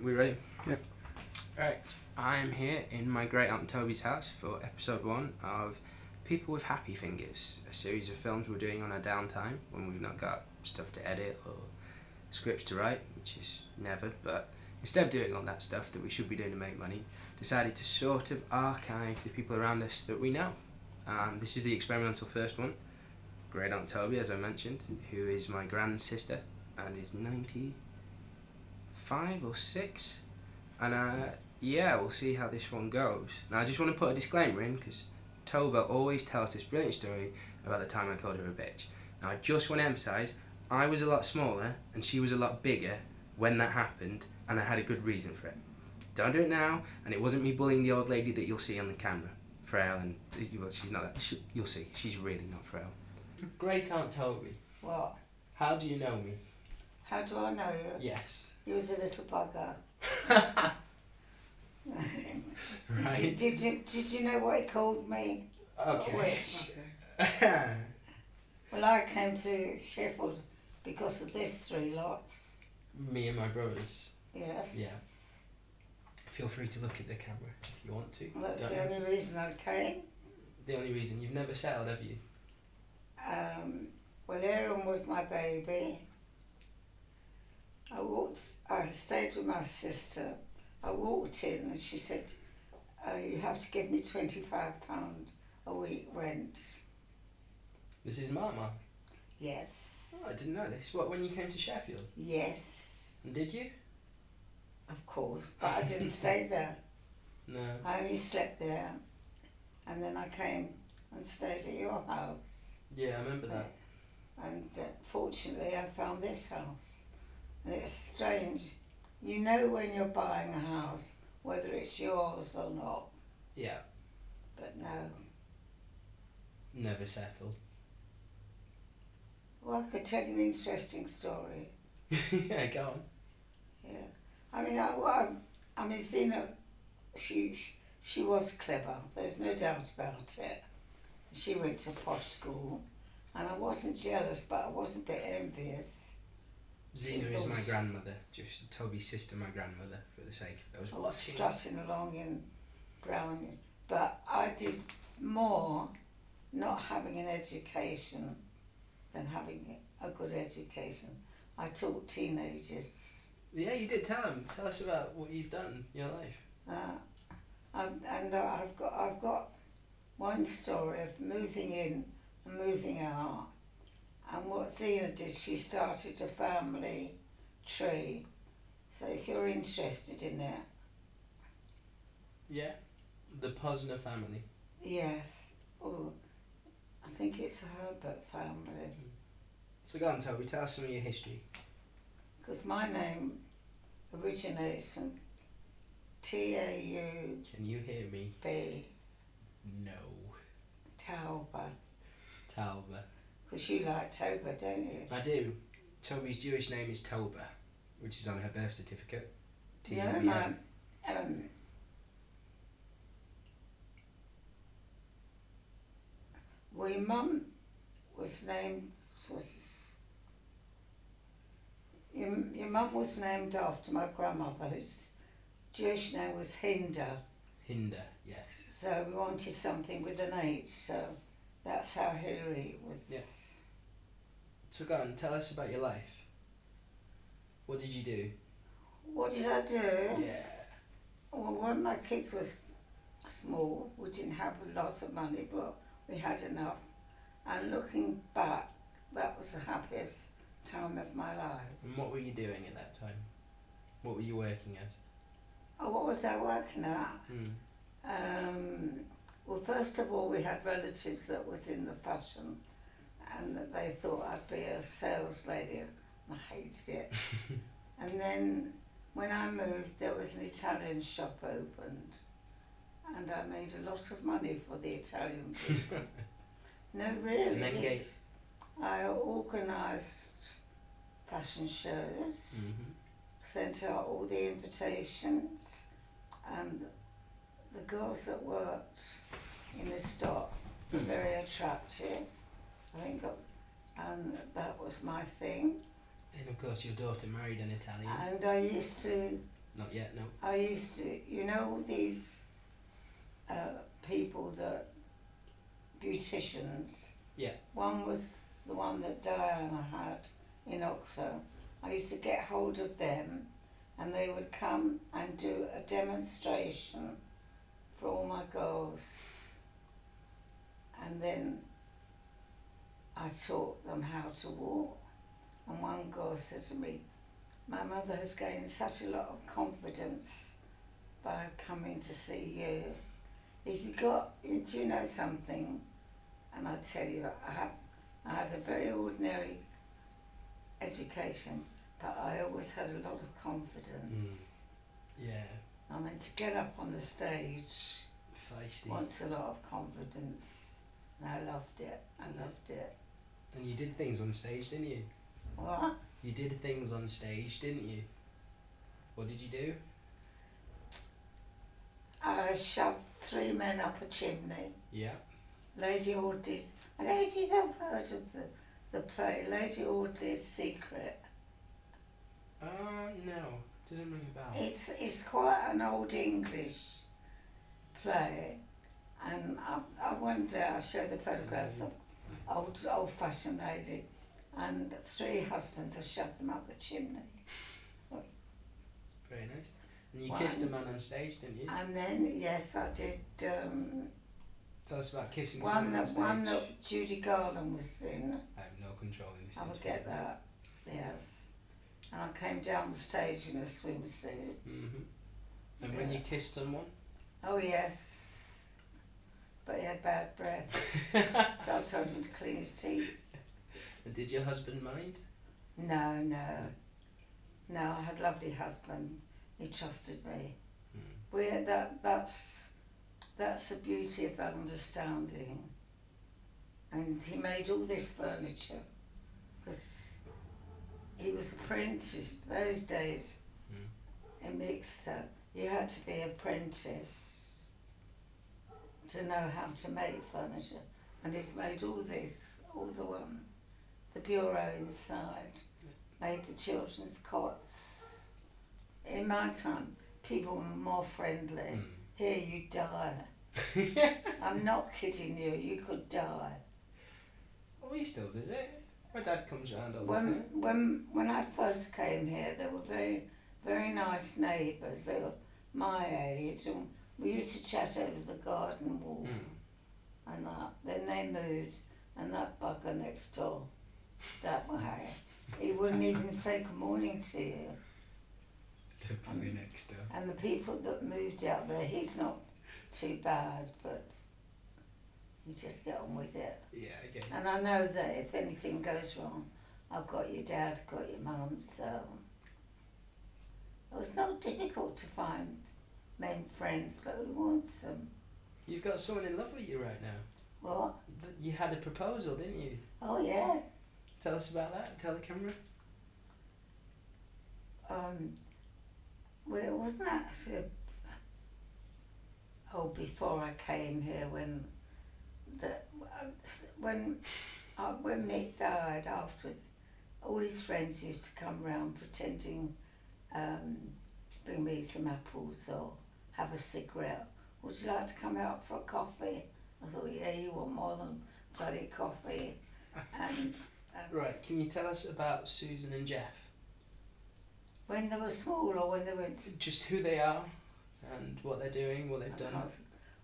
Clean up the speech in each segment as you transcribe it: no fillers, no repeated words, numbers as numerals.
We ready? Yep. Right, I'm here in my Great Aunt Toby's house for episode 1 of People with Happy Fingers, a series of films we're doing on our downtime when we've not got stuff to edit or scripts to write, which is never, but instead of doing all that stuff that we should be doing to make money, decided to sort of archive the people around us that we know. This is the experimental first one, Great Aunt Toby, as I mentioned, who is my grand sister and is 95 or 6, and yeah, we'll see how this one goes. Now I just want to put a disclaimer in because Toba always tells this brilliant story about the time I called her a bitch. Now I just want to emphasise, I was a lot smaller and she was a lot bigger when that happened, and I had a good reason for it. Don't do it now, and it wasn't me bullying the old lady that you'll see on the camera. Frail, and well, she's not that, you'll see, she's really not frail. Great Aunt Toby. What? How do you know me? How do I know you? Yes. You was a little bugger. Right. Did you know what he called me? Okay. Which? Well, I came to Sheffield because of this 3 lots. Me and my brothers. Yes. Yeah. Feel free to look at the camera if you want to. Well, that's Don't the you? only reason I came. The only reason. You've never settled, have you? Well, Aaron was my baby. I stayed with my sister. I walked in and she said, you have to give me £25 a week rent. This is Mama. Yes. Oh, I didn't know this. What, when you came to Sheffield? Yes. And did you? Of course, but I didn't stay there. No. I only slept there, and then I came and stayed at your house. Yeah, I remember that. And fortunately, I found this house. And it's strange. You know when you're buying a house, whether it's yours or not. Yeah. But no. Never settled. Well, I could tell you an interesting story. Yeah, go on. Yeah. I mean, Zena, she was clever. There's no doubt about it. She went to posh school, and I wasn't jealous, but I was a bit envious. Zena is my grandmother, just Toby's sister, my grandmother, for the sake of those I was watching. strutting along in brown, but I did more not having an education than having a good education. I taught teenagers. Yeah, you did tell him. Tell us about what you've done in your life. I've got one story of moving in and moving out. And what Zena did, she started a family tree. So if you're interested in it. Yeah, the Posner family. Yes. Oh, I think it's a Herbert family. So go on, Toby, tell us some of your history. Because my name originates from T-A-U-B. Can you hear me? No. Toba. Talba. Because you like Toba, don't you? I do. Toby's Jewish name is Toba, which is on her birth certificate. Yeah, T-U-B-A. Well, your mum was named your mum was named after my grandmother, whose Jewish name was Hinder. Hinder, yes. So we wanted something with an H, so that's how Hillary was. Yeah. So go on, tell us about your life. What did you do? What did I do? Yeah. Well, when my kids were small, we didn't have a lot of money, but we had enough. And looking back, that was the happiest time of my life. And what were you doing at that time? What were you working as? Oh, what was I working at? Hmm. Well, first of all, we had relatives that was in the fashion, and that they thought I'd be a sales lady. I hated it. And then when I moved, there was an Italian shop opened, and I made a lot of money for the Italian people. No, really. And then I organised fashion shows, sent out all the invitations, and the girls that worked in the stock were very attractive. I think, and that was my thing. And of course your daughter married an Italian. And I used to Not yet, no. I used to, you know, all these people that, beauticians. Yeah. One was the one that Diana had in Oxford. I used to get hold of them and they would come and do a demonstration for all my girls. And then I taught them how to walk. And one girl said to me, my mother has gained such a lot of confidence by coming to see you. If you got, do you know something? And I tell you, I had a very ordinary education, but I always had a lot of confidence. Yeah. I mean, to get up on the stage Feisty. wants a lot of confidence. And I loved it. I loved it. And you did things on stage, didn't you? What? You did things on stage, didn't you? What did you do? I shoved 3 men up a chimney. Yeah. Lady Audley's. I don't know if you've ever heard of the play Lady Audley's Secret. No. Doesn't ring a bell. It's quite an old English play, and I one day I showed the photographs of old-fashioned lady, and 3 husbands have shoved them up the chimney. Very nice. And you kissed a man on stage, didn't you? And then, yes, I did. Tell us about kissing someone on stage. One that Judy Garland was in. I have no control in this. I would get that, yes. And I came down the stage in a swimsuit. And when you kissed someone? Oh, yes. But he had bad breath. So I told him to clean his teeth. And did your husband mind? No, I had a lovely husband. He trusted me. That's the beauty of understanding. And he made all this furniture because he was apprentice. Those days in Mixter, you had to be apprentice to know how to make furniture. And he's made all this, the bureau inside, made the children's cots. In my time, people were more friendly. Here you die. I'm not kidding you, you could die. Well, we still visit. My dad comes round all the time. When I first came here, there were very, very nice neighbours. They were my age, and we used to chat over the garden wall. And then they moved, and that bugger next door, that way, he wouldn't even say good morning to you. The bugger next door. And the people that moved out there, he's not too bad, but you just get on with it. Yeah, I get it. And I know that if anything goes wrong, I've got your dad, got your mum, so it's not difficult to find men friends, but we want them. You've got someone in love with you right now. What? You had a proposal, didn't you? Oh, yeah. Tell us about that. Tell the camera. Well, it wasn't actually before I came here when Mick died afterwards, all his friends used to come round pretending, bring me some apples or have a cigarette. Would you like to come out for a coffee? I thought, yeah, you want more than bloody coffee. And Right, can you tell us about Susan and Jeff? when they were small or when they went to... Just who they are and what they're doing, what they've done.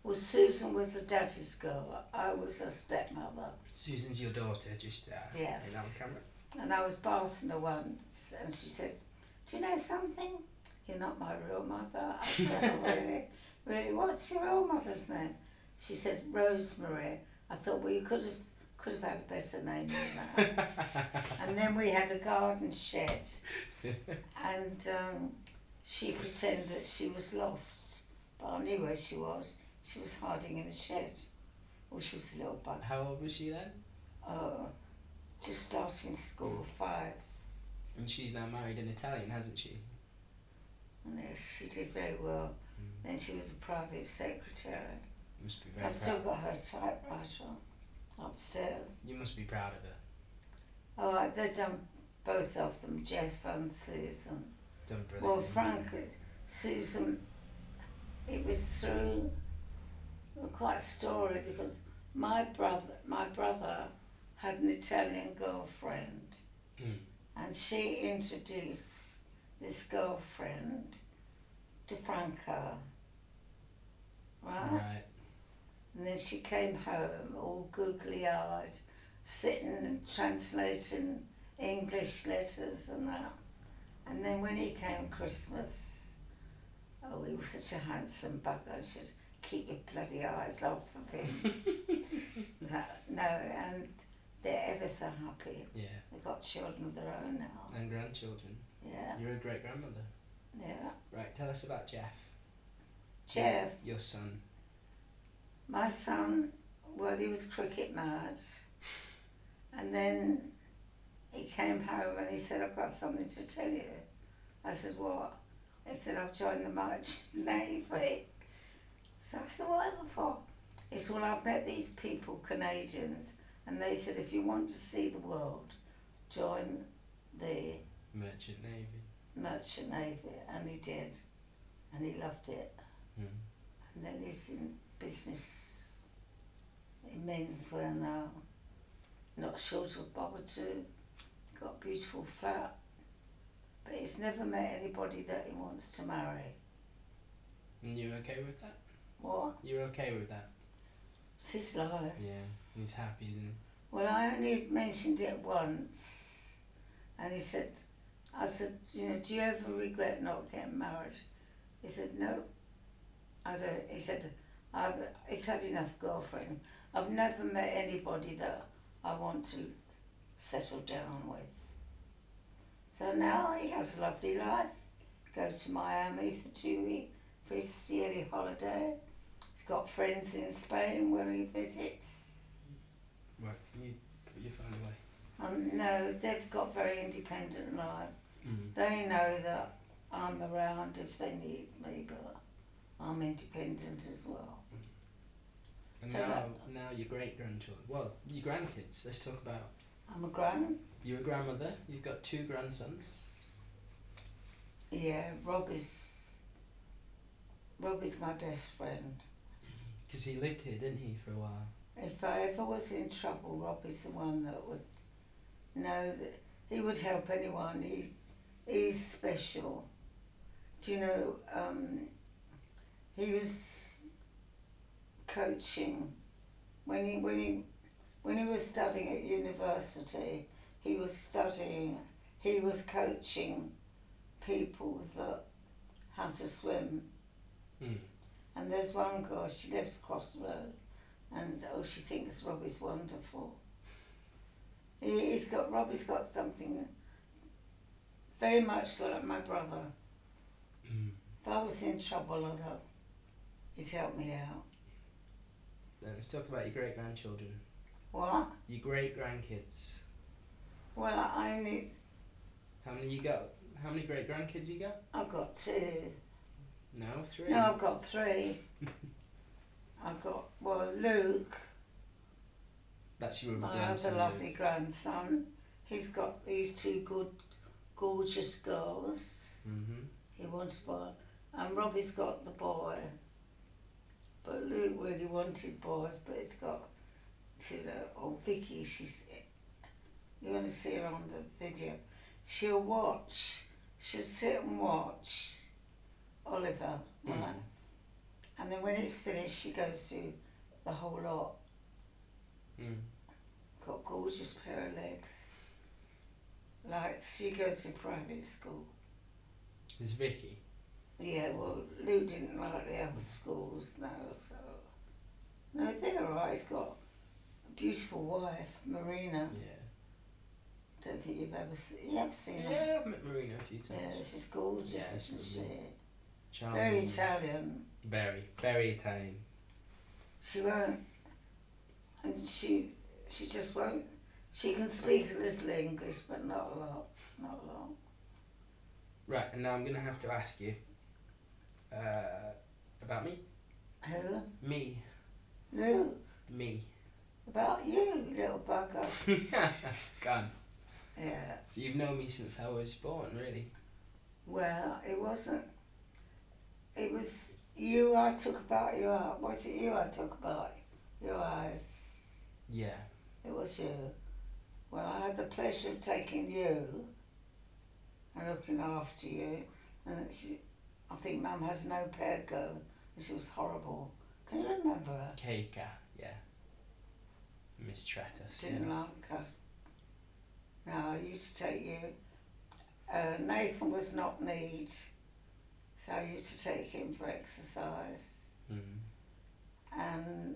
Well, Susan was the daddy's girl. I was her stepmother. Susan's your daughter, just Yes. on camera. And I was bathing her once, and she said, "Do you know something? You're not my real mother." I said, "Oh, really? Really? What's your real mother's name?" She said, "Rosemary." I thought, well, you could have had a better name than that. And then we had a garden shed, and she pretended that she was lost, but I knew where she was. She was hiding in the shed. Well, she was a little bug. How old was she then? Just starting school, 5. And she's now married an Italian, hasn't she? And yes, she did very well. Then she was a private secretary. You must be very I've still proud. got her typewriter upstairs. You must be proud of her. They've done both of them, Jeff and Susan. Done Well, brilliantly. Susan, it was through quite a story because my brother had an Italian girlfriend, and she introduced this girlfriend to Franco, right? Right. And then she came home all googly-eyed, sitting and translating English letters and that. And then when he came Christmas, oh, he was such a handsome bugger. I should keep your bloody eyes off of him. No, and they're ever so happy. Yeah. They've got children of their own now. And grandchildren. Yeah. You're a great grandmother. Yeah. Right, tell us about Jeff. Jeff, Your son. my son, well, he was cricket mad. And then he came home and he said, I've got something to tell you. I said, what? He said, I've joined the merchant navy. So I said, whatever for? He said, well, I've met these people, Canadians, and they said, if you want to see the world, join the Merchant Navy. merchant navy. And he did. And he loved it. Mm. And then he's in business in menswear now. Not short of bothered to. Got a beautiful flat. But he's never met anybody that he wants to marry. And you're okay with that? What? You're okay with that? It's his life. Yeah, he's happy, isn't he? Well, I only mentioned it once. And he said, I said, you know, do you ever regret not getting married? He said, no, I don't. He said, he's had enough girlfriend. I've never met anybody that I want to settle down with. So now he has a lovely life. Goes to Miami for 2 weeks for his yearly holiday. He's got friends in Spain where he visits. Right, can you put your phone away? No, they've got very independent life. Mm. They know that I'm around if they need me, but I'm independent as well. And So now your great-grandchildren, well, your grandkids, let's talk about. I'm a gran. You're a grandmother, you've got 2 grandsons. Yeah, Rob is my best friend. Because he lived here, didn't he, for a while? If I ever was in trouble, Rob is the one that would know that he would help anyone. He's special. Do you know, he was coaching when he was studying at university. He was coaching people that how to swim. Mm. And there's one girl, she lives across the road, and she thinks Robbie's wonderful. Robbie's got something very much like my brother. Mm. If I was in trouble, he'd help me out. Then let's talk about your great-grandchildren. What? Your great-grandkids. Well, I only... How many you got? How many great-grandkids you got? I've got 2. No, 3? No, I've got 3. I've got, well, Luke, That's your other my grandson. other lovely grandson. He's got these 2 good, gorgeous girls. Mm-hmm. He wanted one. And Robbie's got the boy. But Luke really wanted boys, but he's got 2, Vicky, you want to see her on the video. She'll sit and watch Oliver, right? Mm. And then when it's finished, she goes through the whole lot. Mm. Got a gorgeous pair of legs. Like, she goes to private school. It's Vicky. Yeah, well, Lou didn't like the other schools now, so... No, they're alright. He's got a beautiful wife, Marina. Yeah. Don't think you've ever seen... You have seen her? Yeah, I've met Marina a few times. Yeah, she's gorgeous, Yeah, isn't she's she? Charming. Very Italian. Very, very Italian. She won't... And she just won't... She can speak a little English, but not a lot. Not a lot. Right, and now I'm going to have to ask you about me. Who? Me. Lou. Me. About you, little bugger. Gone. Yeah. So you've known me since I was born, really? Well, it wasn't... it was you I took about your eye. Was it you I took about your eyes? Yeah. It was you. Well, I had the pleasure of taking you and looking after you. And I think Mum has an au pair girl, and she was horrible. Can you remember her? Keika, yeah. Miss Stratus. Didn't like her. No, I used to take you. Nathan was not need, so I used to take him for exercise. And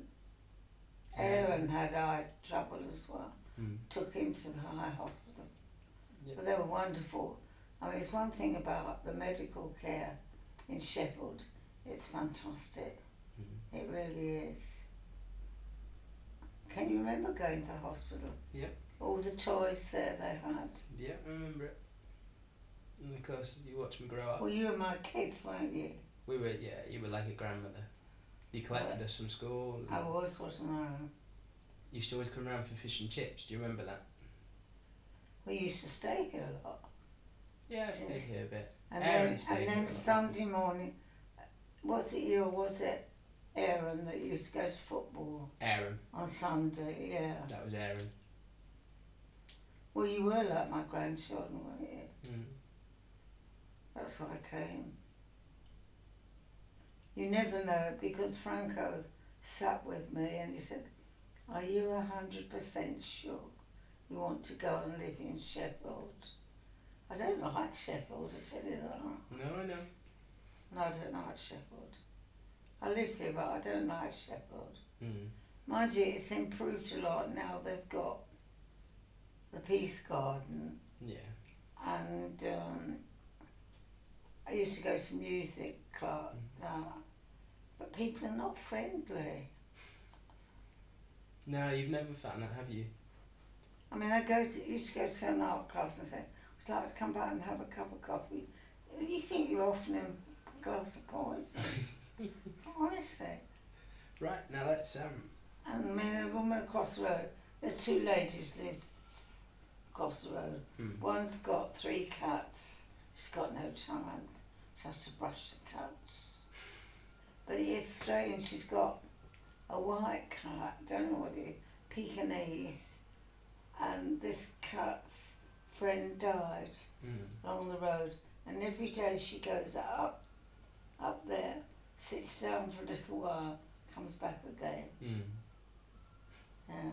Aaron had eye trouble as well. Took him to the eye hospital. Yeah. But they were wonderful. I mean, it's one thing about the medical care in Sheffield. It's fantastic. It really is. Can you remember going to the hospital? Yeah. All the toys there they had. Yeah, I remember it. And of course, you watched me grow up. Well, you were my kids, weren't you? We were, yeah, you were like a grandmother. You collected us from school. I was, wasn't I? You used to always come around for fish and chips. Do you remember that? We used to stay here a lot. Yeah, I stayed here a bit. And Aaron stayed here a then lot. Sunday morning, was it you or was it Aaron that used to go to football? Aaron. On Sunday, yeah. That was Aaron. Well, you were like my grandchildren, weren't you? That's why I came. You never know, because Franco sat with me and he said, "Are you 100% sure you want to go and live in Sheffield?" I don't like Sheffield, I tell you that. No, I know. No, I don't like Sheffield. I live here, but I don't like Sheffield. Mind you, it's improved a lot now. They've got the Peace Garden. Yeah. And I used to go to music club, but people are not friendly. No, you've never found that, have you? I mean, used to go to an art class and say, "Would you like to come back and have a cup of coffee?" You think you're offering them a glass of poison. Honestly. Right, now that's And I mean, a woman across the road, there's two ladies live across the road. One's got 3 cats. She's got no time. She has to brush the cats. But it is strange. She's got a white cat. Don't know what it is. Pekingese. And this cat's friend died along the road. And every day she goes up there, sits down for a little while, comes back again. Yeah.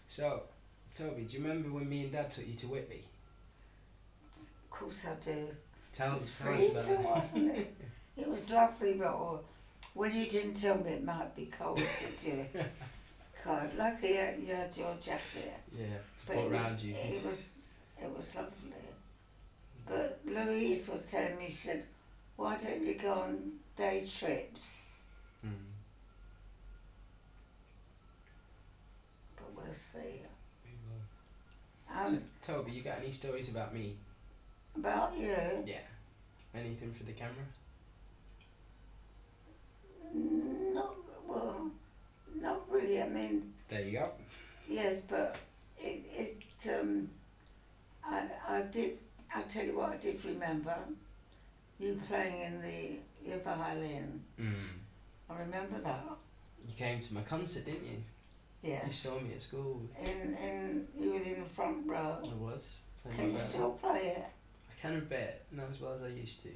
So, Toby, do you remember when me and Dad took you to Whitby? Of course I do. Tell It us was about freezing, it. wasn't it? It was lovely, but well, you didn't tell me it might be cold, did you? God, lucky you had your jacket. Yeah, to But put it around was, you. it was lovely. But Louise was telling me, she said, "Why don't you go on day trips?" But we'll see. We will. So, Toby, you got any stories about me? About you? Yeah. Anything for the camera? Not really. I mean, There you go. yes, but I did. I'll tell you what I did remember. You playing in your violin. I remember that. You came to my concert, didn't you? Yes. You saw me at school. You were in the front row. I was. Can you still play it? I can a bit, not as well as I used to.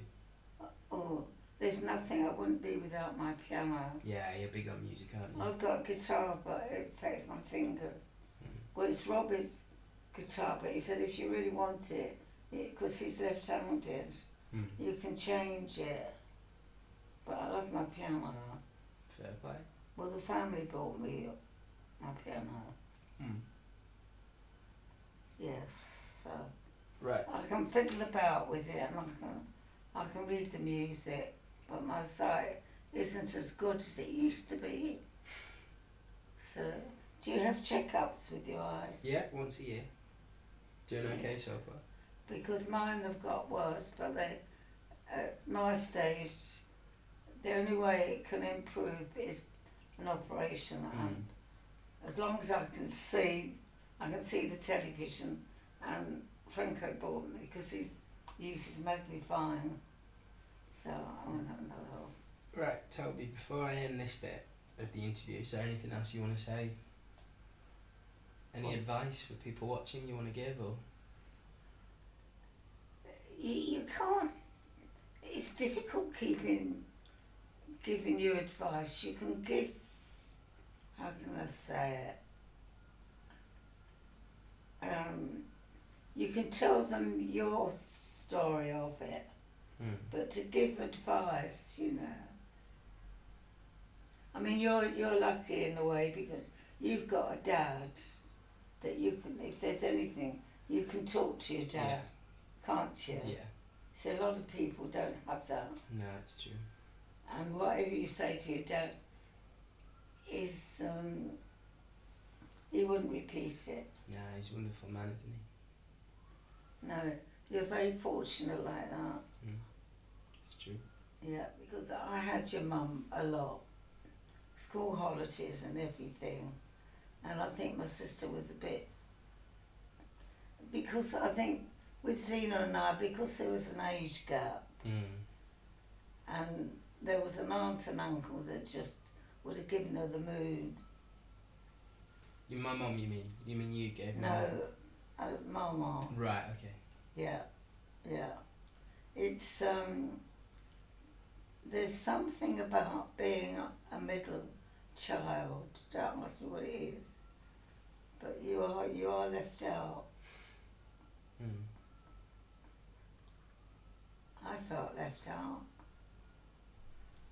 Oh, there's nothing. I wouldn't be without my piano. Yeah, you're big on music, aren't you? I've got a guitar, but it affects my fingers. Well, it's Robbie's guitar, but he said if you really want it, because he's left-handed, you can change it. But I love my piano. Fair play. Well, the family bought me my piano. Yes, so Right. I can fiddle about with it, and I can read the music, but my sight isn't as good as it used to be. So, do you have checkups with your eyes? Yeah, once a year. Doing okay so far? Because mine have got worse, but at my stage, the only way it can improve is an operation. And as long as I can see the television, and Franco bought me because he uses magnifying. So I don't know. Right, Toby, before I end this bit of the interview, is there anything else you want to say? Any advice for people watching you want to give, or? You can't. It's difficult giving you advice. You can give. How can I say it? You can tell them your story of it, but to give advice, you know. I mean, you're lucky in a way because you've got a dad that you can, if there's anything, you can talk to your dad, can't you? Yeah. So a lot of people don't have that. No, it's true. And whatever you say to your dad is, he wouldn't repeat it. No, he's a wonderful man, isn't No, you're very fortunate like that. It's true. Yeah, because I had your mum a lot. School holidays and everything. And I think my sister was a bit... Because I think with Zena and I, because there was an age gap, and there was an aunt and uncle that just would have given her the moon. My mum, you mean? You mean you gave me? No, my mum. Right, okay. Yeah, yeah. It's, there's something about being a middle child, that must be what it is. But you are left out. I felt left out.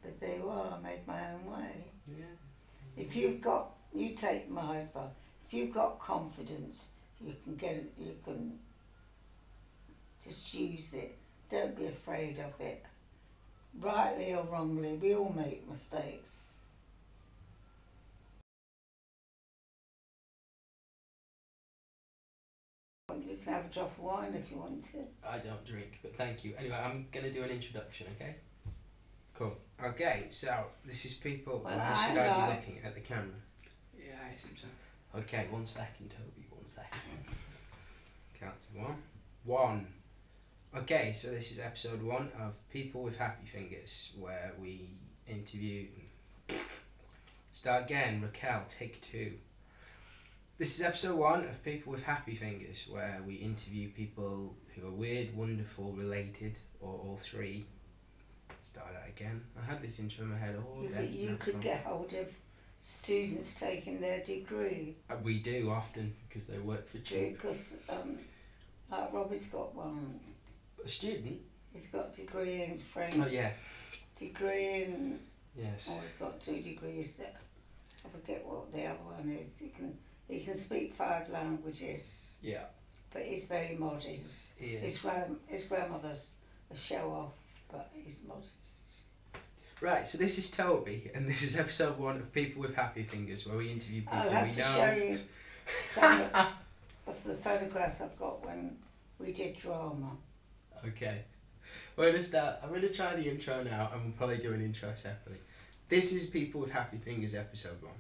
But there you are, I made my own way. Yeah. If you've got, you take my advice, if you've got confidence, you can get it, you can just use it. Don't be afraid of it. Rightly or wrongly, we all make mistakes. You can have a drop of wine if you want to. I don't drink, but thank you. Anyway, I'm going to do an introduction, okay? Cool. Okay, so this is people. Well, How should I be looking at the camera? Yeah, I assume so. Okay, 1 second, Toby, 1 second. Count to 1. 1. Okay, so this is episode 1 of People with Happy Fingers, where we interview. Start again, Raquel, take 2. This is episode 1 of People with Happy Fingers, where we interview people who are weird, wonderful, related, or all three. Start that again. I had this intro in my head all day. You could get hold of students taking their degree. We do often, because they work for cheap. Because like Robbie's got one. A student? He's got a degree in French. Oh yeah. Degree in... Yes. Oh, he's got 2 degrees. I forget what the other one is. He can speak 5 languages. Yeah. But he's very modest. He is. His grandmother's a show off, but he's modest. Right, so this is Toby, and this is episode 1 of People with Happy Fingers, where we interview people I'll have we to know. show you some of the photographs I've got when we did drama. Okay. We're going to start. I'm going to try the intro now, and we'll probably do an intro separately. This is People with Happy Fingers, episode 1.